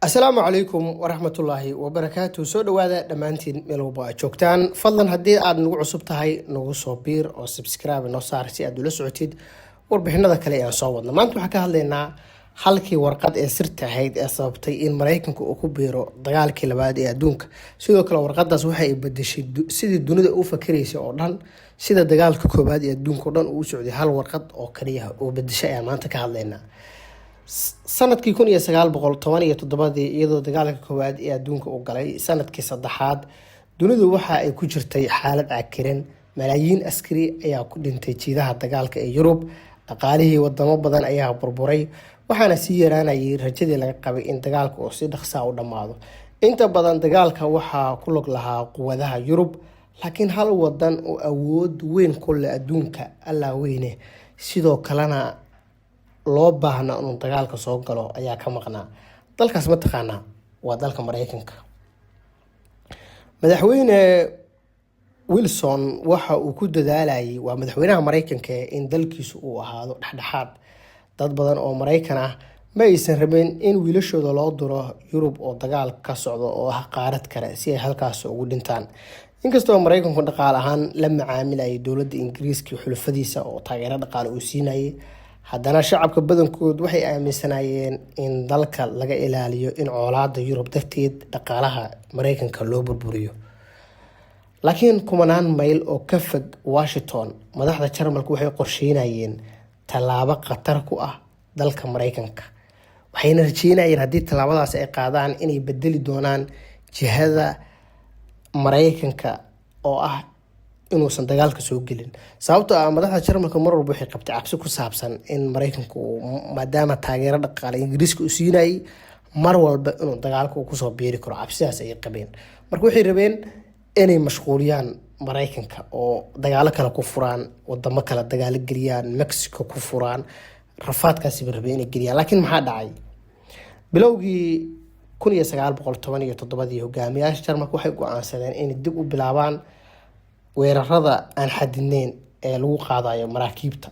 asalaamu calaykum waraxmatullaahi wabarakaatu. soo dhawaada dhammaantiin meel walba aad joogtaan. fadlan haddii aad nagu cusub tahay nagu soo biir oo subscribe noo saar si aad ula socotid warbixinada kale ee aan soo wadno. maanta waxaan ka hadlaynaa halkii warqad ee sirta ahayd ee sababtay in maraykanku uu ku biiro dagaalkii labaad ee adduunka. sidoo kale warqadaas waxay bedeshay sidii dunida u fakaraysay oo dhan, sida dagaalka koobaad ee adduunka oo dhan uu socday hal warqad oo kaliya oo bedeshay ayaan maanta ka hadlaynaa. sanadkii 1917 iyadoo dagaalka koowaad ee adduunka uu galay sanadkii saddexaad, dunidu waxa ay ku jirtay xaalad cakiran. malaayiin askari ayaa ku dhintay jiidaha dagaalka ee Yurub, dhaqaalihii wadamo badan ayaa burburay, waxaana sii yaraanayay rajadii laga qabay in dagaalku uu si dhaqso ah u dhammaado. inta badan dagaalka waxaa ku lug lahaa quwadaha Yurub, laakiin hal wadan oo awood weyn ku leh adduunka alla weyne sidoo kalena loo baahna inuu dagaalka soo galo ayaa ka maqnaa. dalkaas ma taqaanaa? waa dalka Mareykanka. madaxweyne Wilson waxa uu ku dadaalayay, waa madaxweynaha Mareykanka, in dalkiisu uu ahaado dhexdhexaad. dad badan oo Mareykan ah ma aysan rabin in wiilashooda loo diro Yurub oo dagaal ka socdo oo ah qaarad kale si ay halkaas ugu dhintaan. inkastoo Mareykanku dhaqaale ahaan la macaamilayay dowladda Ingiriiska iyo xulafadiisa oo taageero dhaqaale uu siinayay, haddana shacabka badankood waxay aaminsanaayeen in dalka laga ilaaliyo in colaadda Yurub darteed dhaqaalaha Mareykanka loo burburiyo. laakiin kumanaan mayl oo ka fog Washington, madaxda Jarmalku waxay qorsheynayeen tallaabo khatar ku ah dalka Mareykanka. waxayna rajeynayeen haddii tallaabadaas ay qaadaan inay bedeli doonaan jihada Mareykanka oo ah inuusan dagaalka soo gelin. sababtoo ah madaxda Jarmalka mar walba waxay qabtay cabsi ku saabsan in Mareykanku maadaama taageero dhaqaale Ingiriiska uu siinayay mar walba inuu dagaalka uu kusoo biiri karo. cabsidaas ayay qabeen, marka waxay rabeen inay mashquuliyaan Mareykanka oo dagaalo kale ku furaan, wadamo kale dagaalo geliyaan, Mexico ku furaan, rafaadkaasi bay rabeen inay geliyaan. laakiin maxaa dhacay? bilowgii 1917 hogaamiyaasha Jarmalka waxay go'aansadeen inay dib u bilaabaan weerarada aan xadidneyn ee lagu qaadayo maraakiibta.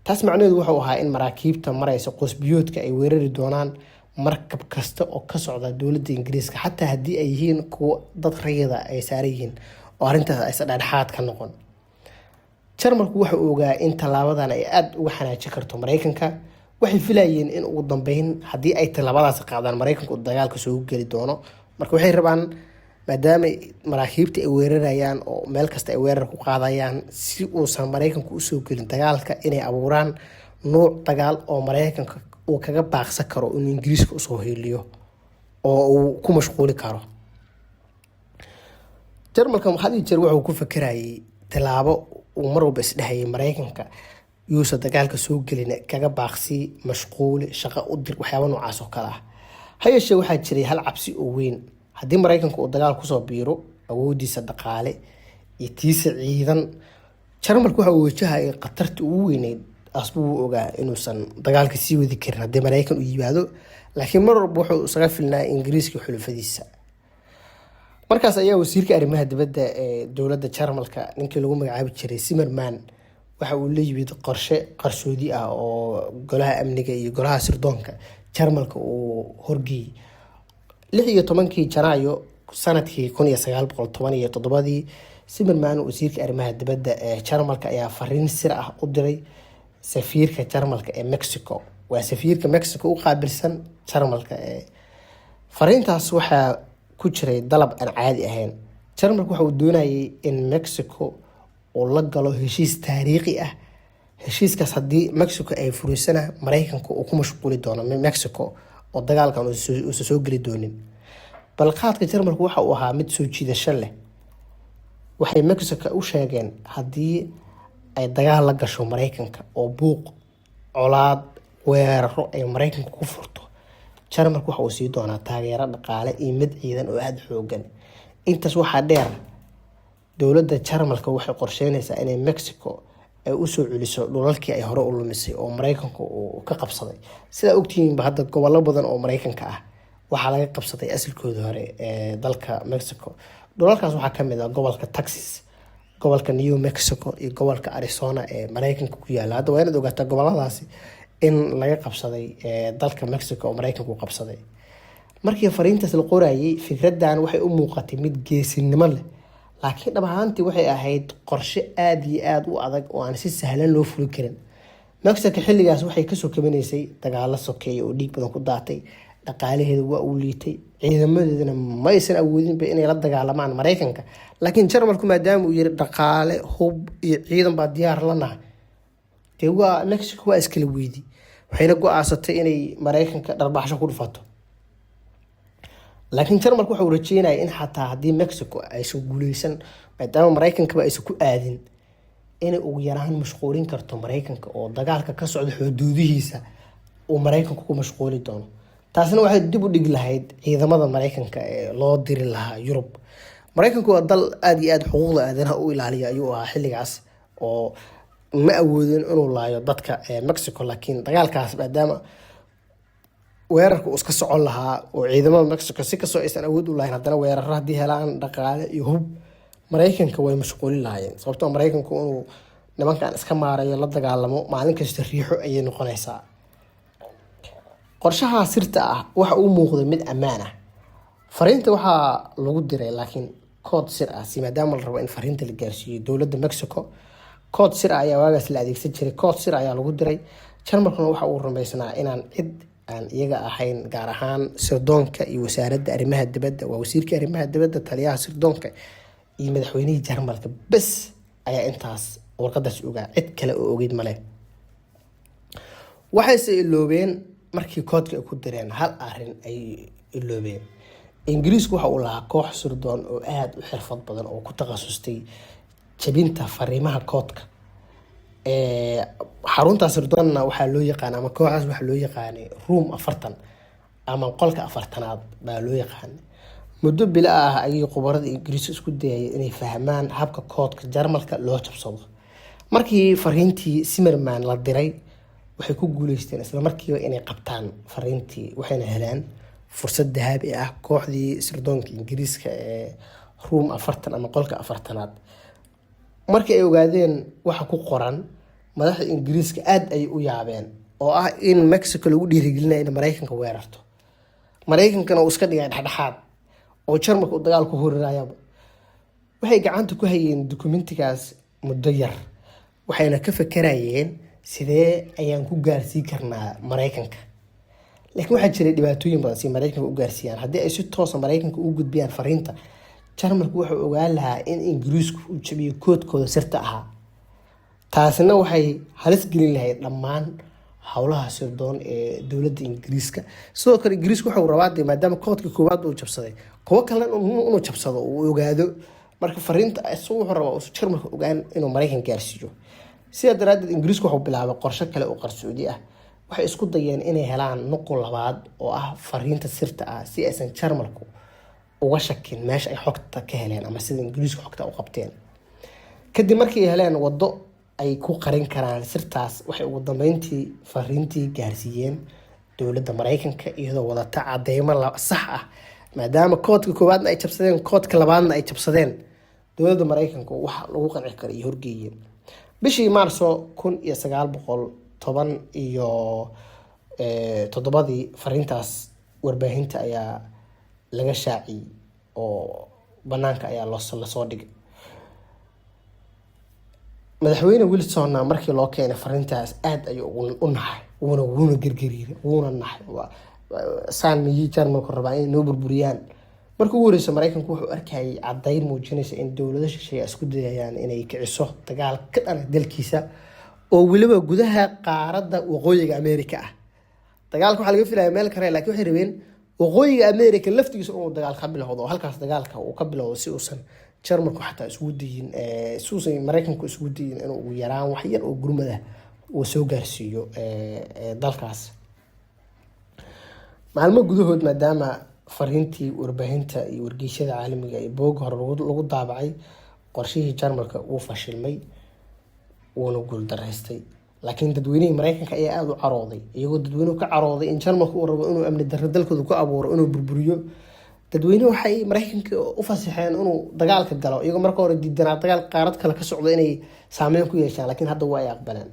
taas macnaheedu wuxuu ahaa in maraakiibta maraysa qoysbiyoodka ay weerari doonaan markab kasta oo ka socda dowladda Ingiriiska, xataa haddii ay yihiin kuwo dad rayida ay saaran yihiin oo arrintaas aysan dhexdhexaad ka noqon. Jarmalku waxa uu ogaa in tallaabadan ay aad uga xanaajin karto Mareykanka. waxay filayeen in ugu dambeyn haddii ay tallaabadaas qaadaan Mareykanku uu dagaalka soo geli doono. marka waxay rabaan maadaama maraakiibta ay weerarayaan oo meel kasta ay weerar ku qaadayaan, si uusan Mareykanku usoo gelin dagaalka, inay abuuraan nuuc dagaal oo Mareykanka uu kaga baaqsan karo inuu Ingiriiska usoo heliyo oo uu ku mashquuli karo. Jarmalka had iyo jeer wuxuu ku fakarayay tallaabo uu mar walba isdhahayay Mareykanka yuusan dagaalka soo gelin, kaga baaqsi, mashquuli, shaqo u dir, waxyaabo noocaas oo kale ah. ha yeeshee waxaa jiray hal cabsi oo weyn. haddii Mareykanku uu dagaal kusoo biiro, awoodiisa dhaqaale iyo tiisa ciidan, Jarmalku waxa uu wajahayay khatarta ugu weyneyd. asbuu ogaa inuusan dagaalka sii wadi karin haddii Mareykan u yimaado, laakiin mar walba wuxuu isaga filnaa Ingiriiska iyo xulafadiisa. markaas ayaa wasiirka arrimaha dibadda ee dowladda Jarmalka, ninkii lagu magacaabi jiray Zimmermann, waxa uu la yimid qorshe qarsoodi ah oo golaha amniga iyo golaha sirdoonka Jarmalka uu horgeeyay. 16 Janaayo sanadkii 1917 Zimmermann, wasiirka arrimaha dibadda ee Jarmalka, ayaa fariin sir ah u diray safiirka Jarmalka ee Mexico. waa safiirka Mexico u qaabilsan Jarmalka. fariintaas waxaa ku jiray dalab aan caadi ahayn. Jarmalku waxa uu doonayay in Mexico uu la galo heshiis taariikhi ah. heshiiskaas haddii Mexico ay furisana, Mareykanku uu ku mashquuli doono Mexico oo dagaalkan uusan soo geli doonin. balqaadka Jarmalku waxa uu ahaa mid soo jiidasho leh. waxay Mexico u sheegeen haddii ay dagaal la gasho Mareykanka oo buuq, colaad, weeraro ay Mareykanku ku furto, Jarmalku waxa uu sii doonaa taageero dhaqaale iyo mid ciidan oo aad xoogan. intaas waxaa dheer, dowladda Jarmalka waxay qorsheynaysaa inay Mexico ay u soo celiso dhulalkii ay hore u lumisay oo Mareykanku uu ka qabsaday. sidaa ogtihiinba hadda gobollo badan oo Mareykanka ah waxaa laga qabsaday asalkooda hore ee dalka Mexico. dhulalkaas waxaa ka mid ah gobolka Texas, gobolka New Mexico iyo gobolka Arizona ee Mareykanka ku yaala. hadda waa inaad ogaataa gobolladaasi in laga qabsaday dalka Mexico oo Mareykanku qabsaday. markii fariintaas la qorayay fikraddan waxay u muuqatay mid geesinimo leh, laakiin dhab ahaantii waxay ahayd qorshe aad iyo aad u adag oo aan si sahlan loo fuli karin. Mexico xilligaas waxay kasoo kabanaysay dagaalo sokeeye oo dhiig badan ku daatay, dhaqaalaheeda waa uu liitay, ciidamadeedana ma aysan awoodinba inay la dagaalamaan Mareykanka. Laakiin Jarmalku maadaama uu yiri dhaqaale, hub iyo ciidan baa diyaar la nahay, dee waa Mexico waa iskala weydi, waxayna go'aansatay inay Mareykanka dharbaxsho ku dhufato. laakiin Jarmalku waxa uu rajeynayay in xataa haddii Mexico aysan guuleysan maadaama Mareykankaba aysan ku aadin inay ugu yaraan mashquulin karto Mareykanka oo dagaalka ka socda xuduudihiisa uu Mareykanku ku mashquuli doono. taasina waxay dib u dhigi lahayd ciidamada Mareykanka ee loo diri lahaa Yurub. Mareykanku waa dal aad iyo aad xuquuqda aadanaha u ilaaliya ayuu ahaa xilligaas, oo ma awoodin inuu laayo dadka Mexico. laakiin dagaalkaas maadaama weerarka uu iska socon lahaa oo ciidamada Mexico si kastoo aysan awood u lahayn, haddana weeraro haddii helaan dhaqaale iyo hub Mareykanka way mashquulin lahaayeen, sababtoo Mareykanku inuu nimankan iska maarayo la dagaalamo maalin kasta riixo ayay noqonaysaa. qorshaha sirta ah waxa uu muuqday mid ammaan ah. fariinta waxaa lagu diray laakiin kood sir ah, si maadaama la rabo in fariinta la gaarsiiyo dowladda Mexico. kood sir ayaa waagaas la adeegsan jiray, kood sir ayaa lagu diray. Jarmalkuna waxa uu rumaysnaa inaan cid aan iyaga ahayn, gaar ahaan sirdoonka iyo wasaaradda arrimaha dibadda, waa wasiirka arrimaha dibadda, taliyaha sirdoonka iyo madaxweynihii Jarmalka bas ayaa intaas warqadaas ogaa, cid kale oo ogeyd male. waxayse iloobeen markii koodka ay ku direen hal arrin ay iloobeen. Ingiriisku waxa uu lahaa koox sirdoon oo aad u xirfad badan oo ku takhasustay jabinta fariimaha koodka. xarunta sirdoonna waxaa loo yaqaan ama kooxaas waxaa loo yaqaanay room 40 ama qolka 40aad baa loo yaqaanay. muddo bilo ah ayay khubarada Ingiriiska isku dayayeen inay fahmaan habka koodka Jarmalka loo jabsado. markii fariintii Zimmerman la diray, waxay ku guuleysteen isla markiiba inay qabtaan fariintii, waxayna heleen fursad dahabi ah. kooxdii sirdoonka Ingiriiska ee room 40 ama qolka 40aad markii ay ogaadeen waxa ku qoran, madaxda Ingiriiska aad ay u yaabeen, oo ah in Mexico lagu dhiirigelinayo in Mareykanka weerarto, Mareykankana uu iska dhigay dhexdhexaad oo Jarmalka uu dagaal ku horinayaba. waxay gacanta ku hayeen dukumentigaas muddo yar, waxayna ka fakarayeen sidee ayaan ku gaarsiin karnaa Mareykanka. laakiin waxaa jiray dhibaatooyin badan si Mareykanka u gaarsiiyaan. haddii ay si toos ah Mareykanka u gudbiyaan fariinta, Jarmalku wuxuu ogaan lahaa in Ingiriisku uu jabiyo koodkooda sirta ahaa. taasina waxay halis gelin lahayd dhammaan howlaha sirdoon ee dowladda Ingiriiska. sidoo kale Ingiriisku wuxuu rabaa maadaama koodka koowaad uu jabsaday, kuwo kale inuu jabsado uu ogaado. marka fariinta isuu wuxuu rabaa uu Jarmalka ogaan inuu Mareykan gaarsiiyo. sidaa daraaddeed Ingiriisku wuxuu bilaabay qorshe kale oo qarsoodi ah. waxay isku dayeen inay helaan nuqul labaad oo ah fariinta sirta ah, si aysan Jarmalku uga shakin meesha ay xogta ka heleen ama sida Ingiriisku xogta u qabteen. kadib markii ay heleen waddo ay ku qarin karaan sirtaas, waxay ugu dambeyntii fariintii gaarsiiyeen dowladda Mareykanka iyadoo wadata cadeymo sax ah. maadaama koodka koowaadna ay jabsadeen, koodka labaadna ay jabsadeen, dowladda Mareykanka waxa lagu qanci karay iyo horgeeyeen. bishii Maarso 1917 fariintaas warbaahinta ayaa laga shaaciyay oo banaanka ayaa lasoo dhigay. madaxweyne Wilson markii loo keenay fariintaas aad ayuu u naxay, wuuna gargariiray, wuuna naxay. saan miyay Jarmalku rabaa inay noo burburiyaan. markii ugu horreysay Mareykanku wuxuu arkayay caddayn muujinaysa in dowlado shisheeye isku dayayaan inay kiciso dagaal ka dhan dalkiisa, oo weliba gudaha qaaradda waqooyiga Ameerika ah. dagaalka waxaa laga filayay meel kale, laakiin waxay rabeen waqooyiga Ameerika laftigiisa inuu dagaal ka bilowdo, halkaas dagaalka uu ka bilowdo si uusan Jarmalku xataa isugu dayin, suusan Mareykanku isugu dayin inuu ugu yaraan wax yar oo gurmada uu soo gaarsiiyo dalkaas. maalmo gudahood, maadaama fariintii warbaahinta iyo wargeysyada caalamiga ee boog hore lagu daabacay, qorshihii Jarmalka uu fashilmay wuuna guuldareystay. laakiin dadweynihii Mareykanka ayaa aad u carooday, iyagoo dadweynuhu ka carooday in Jarmalku uu rabo inuu amni darro dalkooda ku abuuro, inuu burburiyo. dadweynuhu waxay Mareykanka u fasaxeen inuu dagaalka galo, iyagoo marka hore diidanaa dagaal qaarad kale ka socdo inay saameyn ku yeeshaan, laakiin hadda waa ay aqbaleen.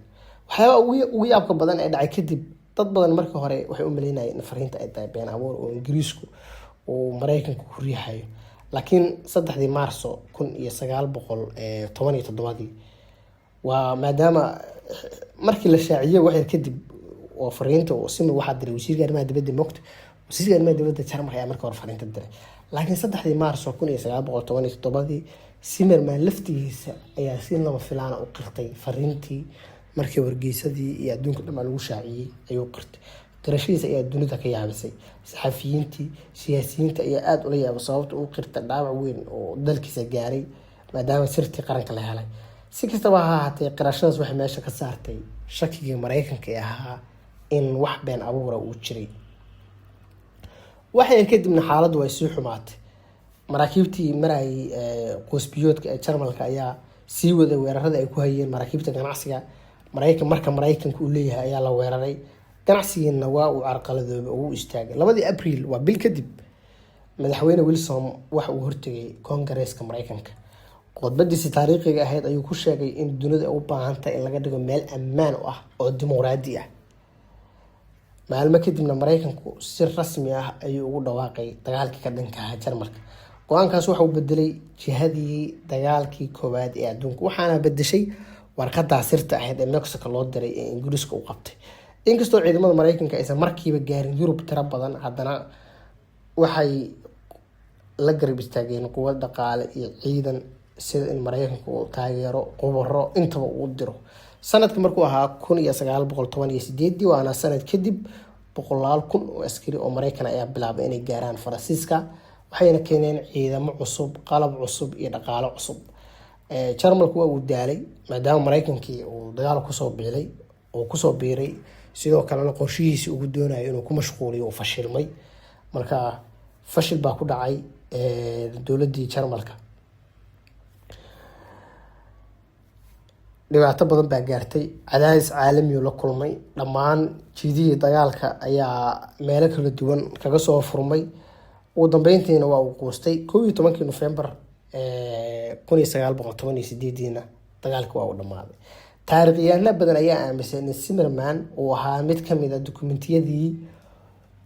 waxyaaba ugu yaabka badan ee dhacay kadib dad badan markii hore waxay u maleynayeen in fariinta ay tahay been abuur oo ingiriisku uu maraykanku ku riixayo, laakiin 3 Maarso 1917 waa maadaama markii la shaaciyay wax yar kadib oo fariinta oo sima waxa diray wasiirka arrimaha dibadda moogta wasiirka arrimaha dibadda Jarmalka ayaa markii hore fariinta diray, laakiin 3 Maarso 1917 Zimmerman laftigiisa ayaa si lama filaan u qirtay fariintii markii wargeysadii iyo adduunka dhan lagu shaaciyay ayuu qirtay. qirashadiisa ayaa dunida ka yaabisay, saxafiyiintii siyaasiyiinta ayaa aad ula yaabay sababta uu qirtay dhaawac weyn oo dalkiisa gaaray maadaama sirtii qaranka la helay. si kastaba ha ahaatee qirashadaas waxay meesha ka saartay shakigii Maraykanka ee ahaa in wax been abuura uu jiray. waxay kadibna xaaladdu way sii xumaatay. maraakiibtii marayay qoysbiyoodka ee Jarmalka ayaa sii waday weerarada ay ku hayeen maraakiibta ganacsiga Maraykanku uu leeyahay ayaa la weeraray. ganacsigiina waa uu carqaladoobay oo u istaagay. 2 Abriil waa bil kadib madaxweyne Wilson waxa uu hortagay Koongareeska Maraykanka. khudbadiisa taariikhiga ahayd ayuu ku sheegay in dunida ay u baahan tahay in laga dhigo meel ammaan ah oo dimuqraadi ah. maalmo kadibna Maraykanku si rasmi ah ayuu ugu dhawaaqay dagaalkii ka dhanka ah Jarmalka. go'aankaas waxa uu bedelay jihadii dagaalkii koowaad ee adduunka, waxaana bedeshay warqadda sirta ahayd ee Mexico loo diray ee Ingiriiska u qabtay. inkastoo ciidamada Maraykanka aysan markiiba gaarin Yurub tiro badan, haddana waxay la garab istaageen quwad dhaqaale iyo ciidan sida in Maraykanku uu taageero khubaro intaba uu diro. sanadkii markuu ahaa 1918 waana sanad kadib 100,000 oo askari oo Maraykan ayaa bilaabay inay gaaraan Faransiiska, waxayna keeneen ciidamo cusub, qalab cusub iyo dhaqaale cusub. Jarmalku waa uu daalay maadaama Maraykankii uu dagaal kusoo biiray, sidoo kalena qorshihiisii ugu doonayo inuu ku mashquuliyo uu fashilmay. marka fashil baa ku dhacay dowladii Jarmalka. dhibaato badan baa gaartay, cadaadis caalami oo la kulmay. dhammaan jidihii dagaalka ayaa meelo kala duwan kaga soo furmay. ugu dambeyntiina waa uu quustay. 11 November 1918 dagaalka waa uu dhamaaday. taariikhyahanno badan ayaa aaminsan in Zimmerman uu ahaa mid ka mid ah dukumentiyadii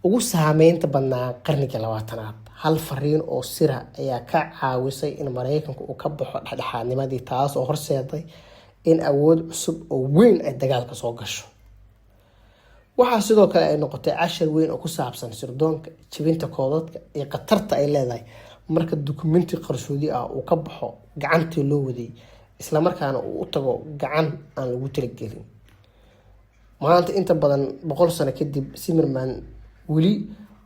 ugu saameynta badnaa qarniga 20aad. hal fariin oo sira ayaa ka caawisay in Maraykanku uu ka baxo dhexdhexaadnimadii, taas oo horseeday in awood cusub oo weyn ay dagaalka soo gasho. waxaa sidoo kale ay noqotay cashar weyn oo ku saabsan sirdoonka, jibinta koodadka iyo khatarta ay leedahay marka dukumenti qarsoodi ah uu ka baxo gacantii loo waday, isla markaana uu u tago gacan aan lagu talagelin. maanta inta badan 100 sano kadib, Zimmerman weli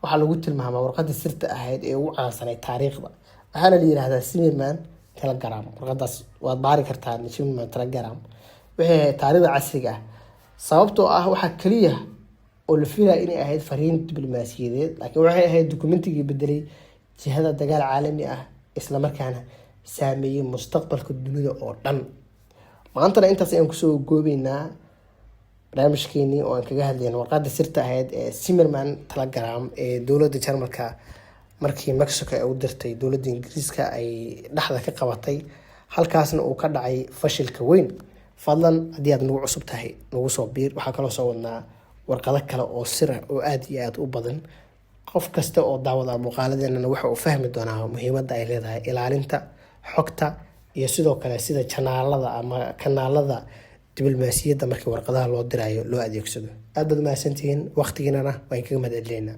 waxaa lagu tilmaamaa warqadii sirta ahayd ee ugu caansanay taariikhda. waxaana la yiraahdaa Zimmerman Telegram. warqadaas waad baari kartaa Zimmerman Telegram. waxay ahayd taariikhda casriga ah sababtoo ah waxa kaliya oo la filayay inay ahayd fariin diblomaasiyadeed, laakiin waxay ahayd dukumentigii bedelay jihada dagaal caalami ah, isla markaana saameeyay mustaqbalka dunida oo dhan. maantana intaas ayaan kusoo goobeynaa barnaamijkeenii oo aan kaga hadlayna warqadda sirta ahayd ee Zimmerman Telegram ee dowladda Jarmalka markii Mexico ay u dirtay dowladda Ingiriiska ay dhaxda ka qabatay, halkaasna uu ka dhacay fashilka weyn. fadlan haddii aad nagu cusub tahay nagu soo biir. waxaa kaloo soo wadnaa warqado kale oo sir ah oo aad iyo aad u badan. qof kasta oo daawada muuqaaladeennana waxa uu fahmi doonaa muhiimadda ay leedahay ilaalinta xogta iyo sidoo kale sida janaalada ama kanaalada diblomaasiyadda markii warqadaha loo dirayo loo adeegsado. aad baad mahadsantihiin, waqtigiinana waan kaga mahadcelinaynaa.